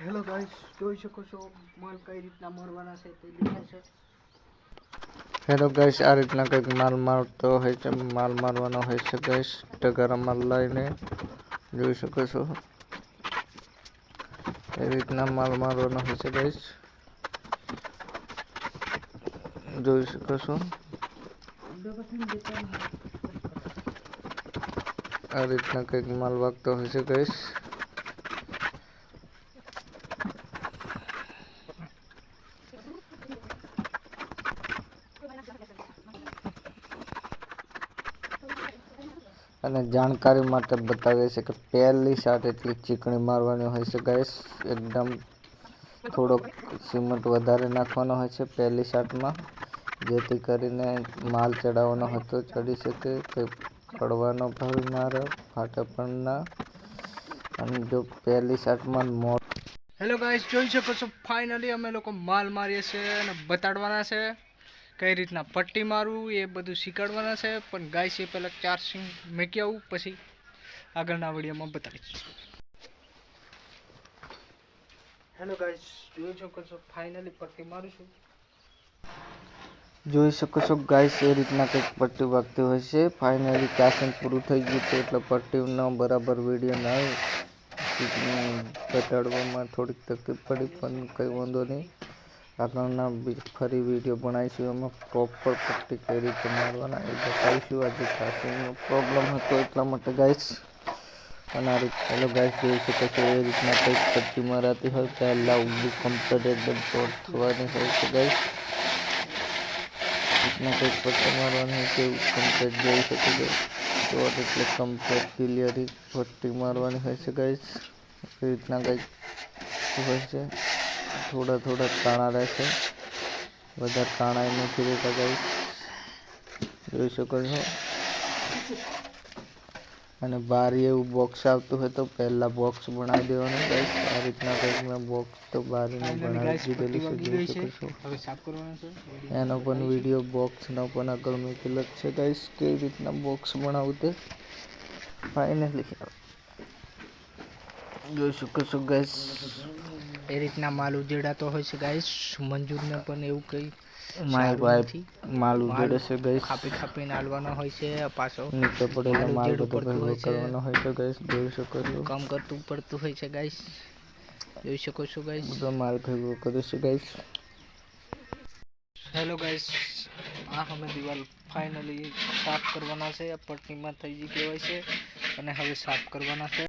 Hello guys, જોઈ શકો છો માલ કઈ રીતના મારવાના છે તે દેખાય છે. હેલો ગાઈસ, આ રીતના કંઈક માલ મારતો હોય છે, માલ મારવાનો હોય છે ગાઈસ. ટગારા માલ લઈને જોઈ શકો છો એ રીતના માલ મારવાનો હોય છે ગાઈસ. જોઈ શકો છો આ રીતના કંઈક માલ વાગતો હોય છે ગાઈસ. અને જાણકારી માટે બતાવે છે કે પહેલી શાટ એટલી ચીકણી મારવાની હોય છે ગાઈસ. એકદમ થોડોક સિમેન્ટ વધારે નાખવાનો હોય છે પહેલી શાટમાં, જેથી કરીને માલ ચડાવવાનો હતો ચડી શકે, કંઈ પડવાનો ભય ના રહે, ફાટે પણ ના. અને જો પહેલી શાટમાં હેલો ગાઈસ, જોઈ શકો છો ફાઇનલી અમે લોકો માલ મારીએ છીએ અને બતાડવાના છે કઈ રીતના પટ્ટી મારવું એ બધું શીખવાડવાના છે. પણ ગાઈસ એ પહેલાં ચાર્જિંગ મૂકી આવું, પછી આગળના વિડીયોમાં બતાવીશ. હેલો ગાઈસ, જોઈ શકો છો ફાઇનલી પટ્ટી મારું છું. જોઈ શકો છો ગાઈસ, એ રીતના કંઈક પટ્ટી વાગતી હોય છે. ફાઇનલી ચાર્જિંગ પૂરું થઈ ગયું છે એટલે પટ્ટીનો બરાબર વિડીયો ના બતાડવામાં થોડીક તકલીફ પડી, પણ કંઈ વાંધો નહીં. આગળના ફરી વિડીયો બનાવીશું, એમાં પ્રોપર પટ્ટી કઈ રીતે મારવાના એ બતાવીશું. આજે ચાર્જિંગનો પ્રોબ્લેમ હતો એટલા માટે ગાઈસ. અને આ રીતે હેલો ગાઈસ, જોઈ શકો છો એ રીતના કંઈક પટ્ટી મારાતી હોય પહેલાં ઊભી કમ્પ્લીટ એકદમ શોર્ટ થવાની હોય છે ગાઈસ. રીતના કંઈક પટ્ટી મારવાની હોય છે એવું કમ્પ્લીટ જોઈ શકો છો. શોર્ટ એટલે કમ્પ્લીટ ક્લિયરી પટ્ટી મારવાની હોય છે ગાઈસ. એ રીતના કંઈક હોય છે. થોડા થોડા કાણા રહેશે, વધારે કાણા નથી રહેતા ગાઈસ, જોઈ શકો છો. અને બારી એવું બોક્સ આવતું હોય તો પહેલા બોક્સ બનાવી દેવાનું ગાઈસ. આ રીતના કંઈક મેં બોક્સ તો બારીનું બનાવી દીધેલું છે, જોઈ શકો છો. હવે સાફ કરવાનું છે, એનો પણ વિડીયો બોક્સનો પણ આગળ મૂકેલો જ છે ગાઈસ, કેવી રીતના બોક્સ બનાવવું તે ફાઇનલી જોઈ શકો છો ગાઈસ. એ રીતના માલ ઉજેડાતો હોય છે ગાઈસ. મંજૂરને પણ એવું કંઈ મારી વાઈફ માલ ઉજેડે છે ગાઈસ. ખાપીને હાલવાનો હોય છે, પાછો નીચે પડેલો માલ બધો ભેગો કરવાનો હોય છે ગાઈસ. જોઈ શકો છો કામ કરતું પડતું હોય છે ગાઈસ, જોઈ શકો છો ગાઈસ. બધો માલ ભેગો કરે છે ગાઈસ. હેલો ગાઈસ, આ અમે દિવાલ ફાઇનલી સાફ કરવાના છે. પટ્ટીમાં થઈ ગઈ કહેવાય છે અને હવે સાફ કરવાના છે.